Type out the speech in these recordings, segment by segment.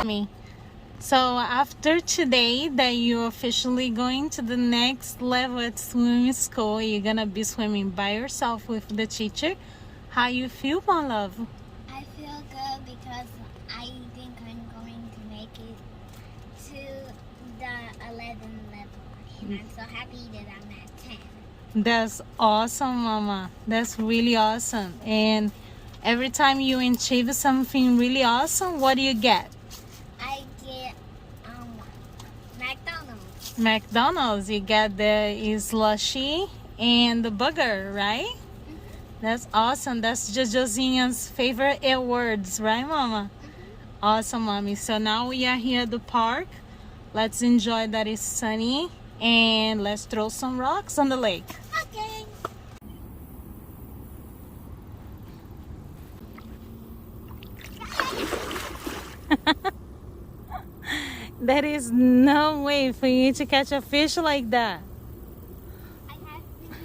mommy. So after today that you're officially going to the next level at swimming school, you're gonna be swimming by yourself with the teacher. How you feel, my love? I feel good because I think I'm going to make it to the 11 level. And I'm so happy that I'm at 10. That's awesome, mama. That's really awesome. And every time you achieve something really awesome, what do you get? I get McDonald's. McDonald's. You get the slushy and the burger, right? That's awesome. That's Josina's favorite words, right, mama? Awesome, mommy. So now we are here at the park. Let's enjoy that it's sunny and let's throw some rocks on the lake. Okay. There is no way for you to catch a fish like that. I have to.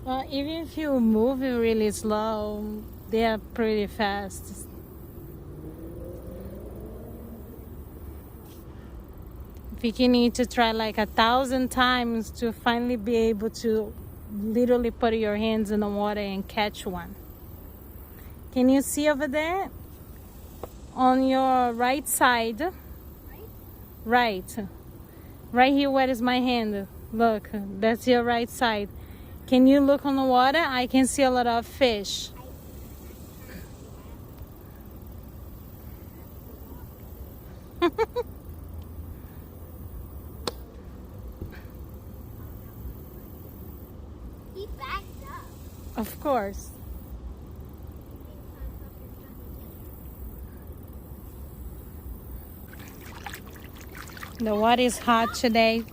Well, even if you're moving really slow, they are pretty fast. You need to try like 1,000 times to finally be able to literally put your hands in the water and catch one. Can you see over there? On your right side. Right. Right here where is my hand. Look, that's your right side. Can you look on the water? I can see a lot of fish. He backed up. Of course. The water is hot today.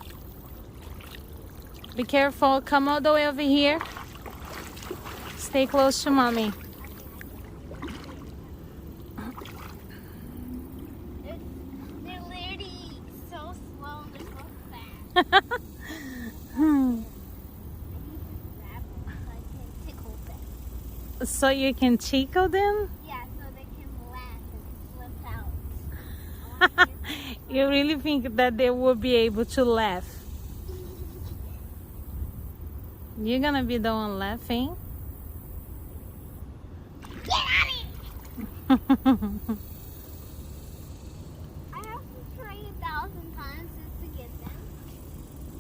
Be careful. Come all the way over here. Stay close to mommy. They're literally so slow and they're so fast. So you can tickle them? Yeah, so they can laugh and slip out. You really think that they will be able to laugh? You're gonna be the one laughing? Get out of here! I have to try 1,000 times just to get them.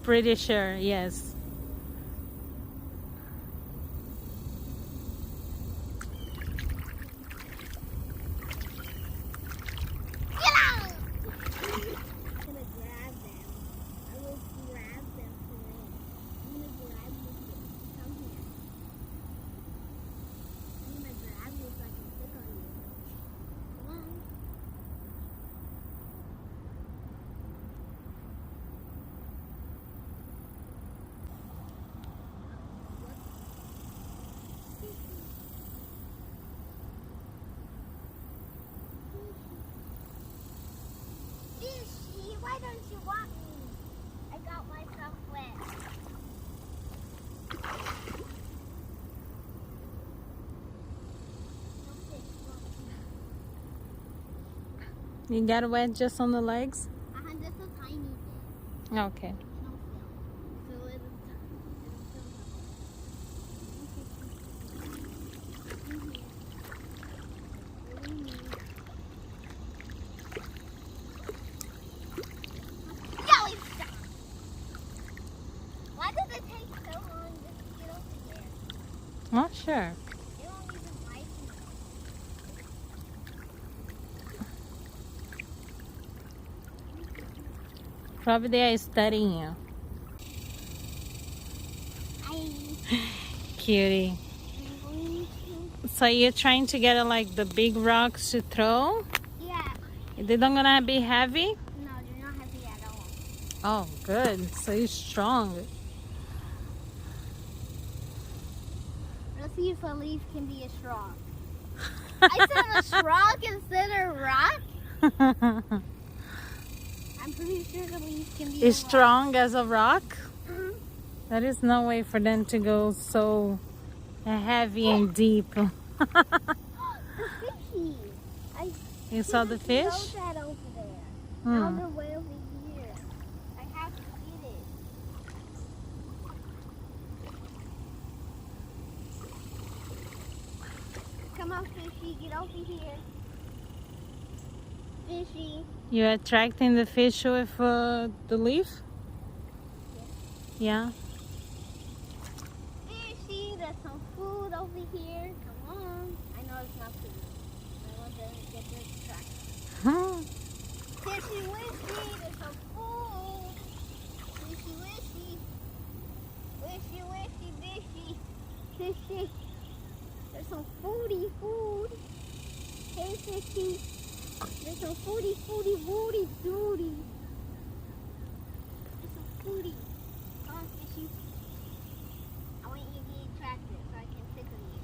Pretty sure, yes. Get out! I'm gonna grab them. I will grab them for real. I'm gonna grab you. Come here. I'm gonna grab you so I can stick on you. Come on. Fishy, why don't you want me? I got myself wet. No fish, You got wet just on the legs? just a tiny bit. Okay. No film. So it'll Jellyfish! Why does it take so long just to get over there? Oh, sure. They won't even bite me. Probably they are studying you. Cutie. I'm going to. So you're trying to get like the big rocks to throw? Yeah. They don't gonna be heavy? No, they're not heavy at all. Oh, good. So you're strong. Let's see if a leaf can be a straw. I said a straw instead of rock. I'm pretty sure the leaf can be Is a strong as a rock? rock. There is no way for them to go so heavy and deep. The fishy. I You saw the fish? That over there. Hmm. Now they're way over here. I have to get it. Come on, fishy, get over here. Fishy. You're attracting the fish with the leaf? Yeah. Fishy, there's some food over here. Come on. I know it's not food. I want them to get distracted. Huh. Fishy, wishy, there's some food. Fishy, wishy. Wishy, wishy, fishy. Fishy. There's some foodie food. Hey, fishy. There's some foodie, woody, doody. There's some foodie. Come on, fishy. I want you to be attractive so I can tickle you.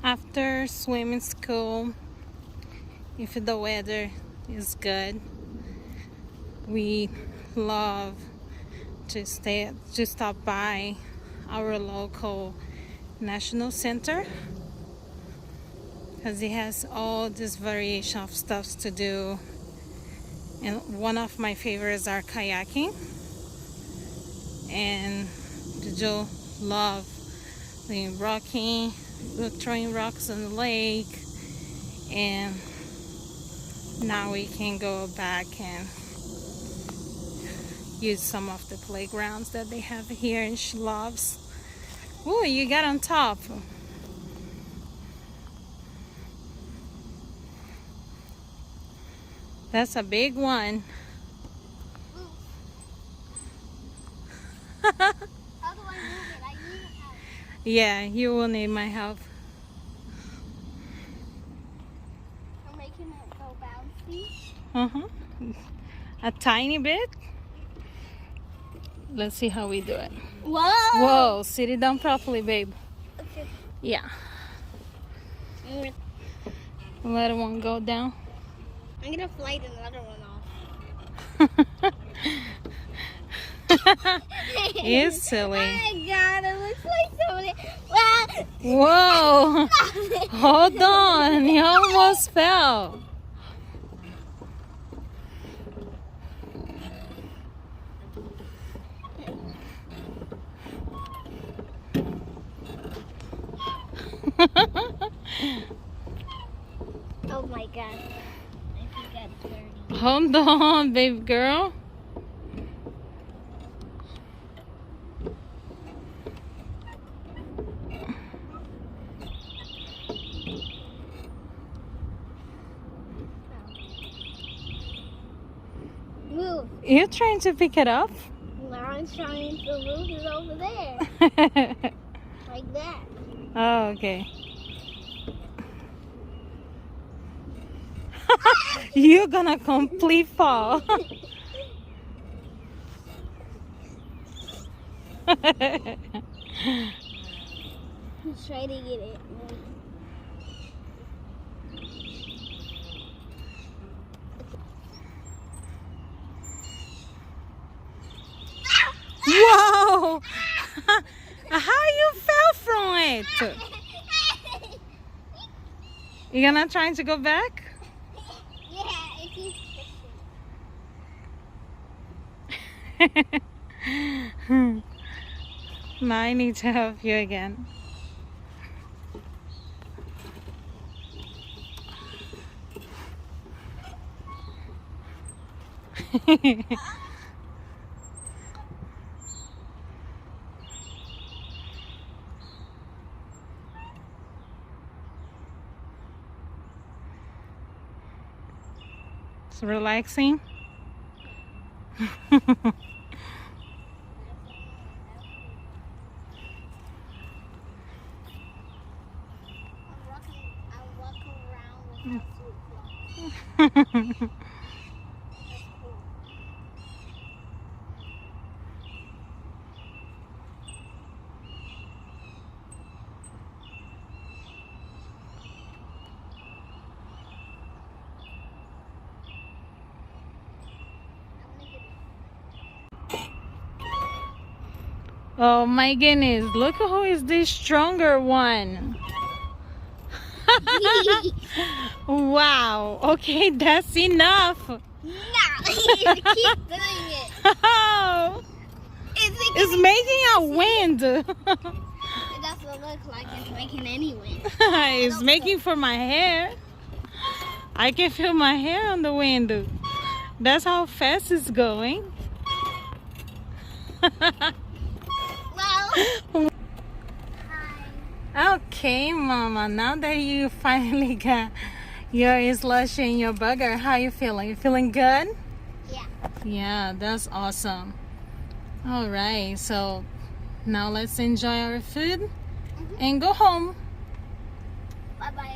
After swimming school, if the weather is good, we love to stop by our local national center because it has all this variation of stuff to do, and one of my favorites are kayaking, and Jojo love the rocking, throwing rocks on the lake, and now we can go back and use some of the playgrounds that they have here, and she loves. Oh, you got on top. That's a big one. How do I move it? I need help. Yeah, you will need my help. I'm making it go bouncy. Uh-huh. A tiny bit. Let's see how we do it. Whoa! Whoa, sit it down properly, babe. Okay. Yeah. Let one go down. I'm gonna flight another one off. You're silly. Oh my god, it looks like somebody. Whoa! Hold on, you almost fell. Oh my god. I think I'm dirty. Hold on, baby girl. Move. You're trying to pick it up? Lauren's trying to move it over there. Like that. Oh, okay. You're gonna complete fall. Let's try to get it. Whoa! How you fell from it? You gonna try to go back? Yeah, it keeps Now I need to help you again. It's relaxing. I walk around with my flip-flops. That's cool. Oh my goodness, look who is the stronger one. Wow, okay, that's enough. No, you keep doing it. Oh, it's making a wind. It doesn't look like it's making any wind. It's making for my hair. I can feel my hair on the wind. That's how fast it's going. Well, hi. Okay, Mama, now that you finally got your slush and your burger, how you feeling? You feeling good? Yeah. Yeah, that's awesome. All right, so now let's enjoy our food and go home. Bye-bye.